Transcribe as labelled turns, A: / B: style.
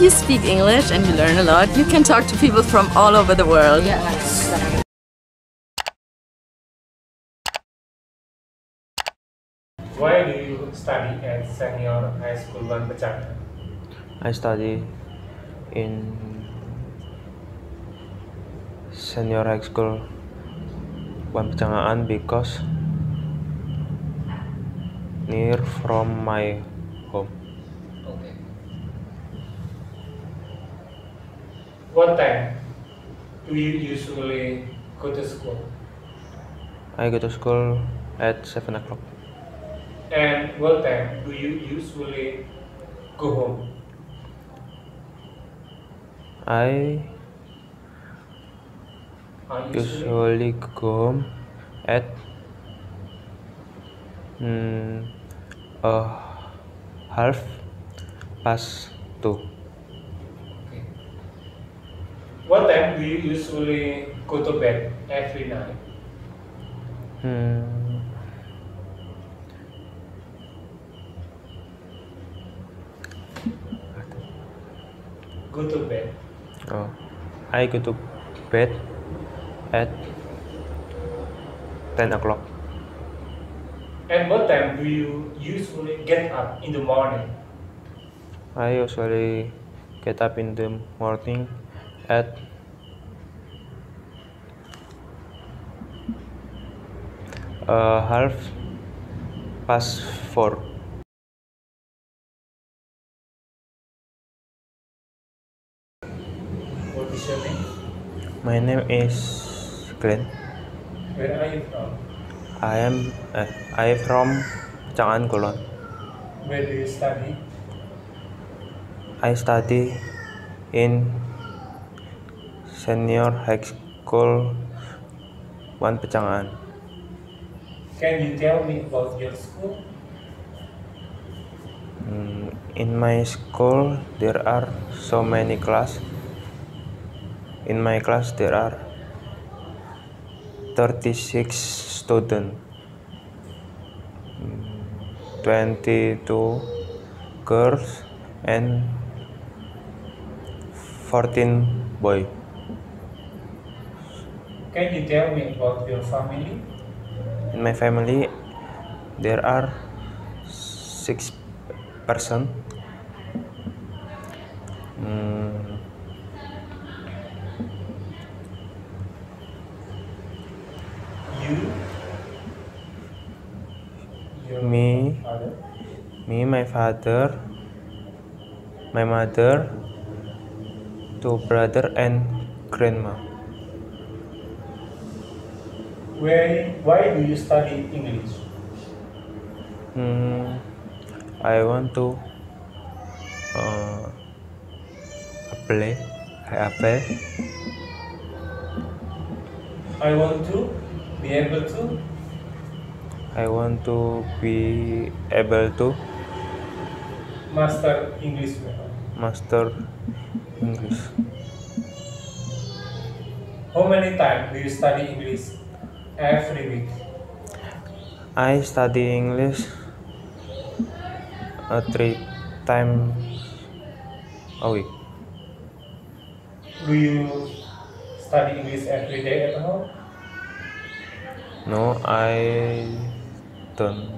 A: you speak English and you learn a lot, you can talk to people from all over the world.
B: Why do you study at Senior High School Pecangaan?
C: I study in Senior High School Pecangaan because near from my home.
B: Okay. What time do you usually go to school?
C: I go to school at 7 o'clock.
B: And what time do you usually go home?
C: I usually go home at a half past 2.
B: Okay. What time do you usually go to bed every night? Go to bed.
C: I go to bed at 10 o'clock.
B: And what time do you usually get up in the morning?
C: I usually get up in the morning at 4:30.
B: What is your name?
C: My name is Glenn.
B: Where are you from?
C: I am from Pecangaan, Kulon.
B: Where do you study?
C: I study in Senior High School Pecangaan.
B: Can you tell me about your school?
C: In my school there are so many classes. In my class there are 36 students, 22 girls and 14 boys.
B: Can you tell me about your family?
C: In my family there are 6 persons.
B: You? Your
C: Me,
B: father?
C: my father, my mother, 2 brothers and grandma.
B: Why do you study English?
C: I want to apply.
B: I want to be able to
C: I want to be able to
B: master English well.
C: master English.
B: How many times do you study English every week?
C: I study English 3 times a week.
B: Do you study English every day at home?
C: No, I don't.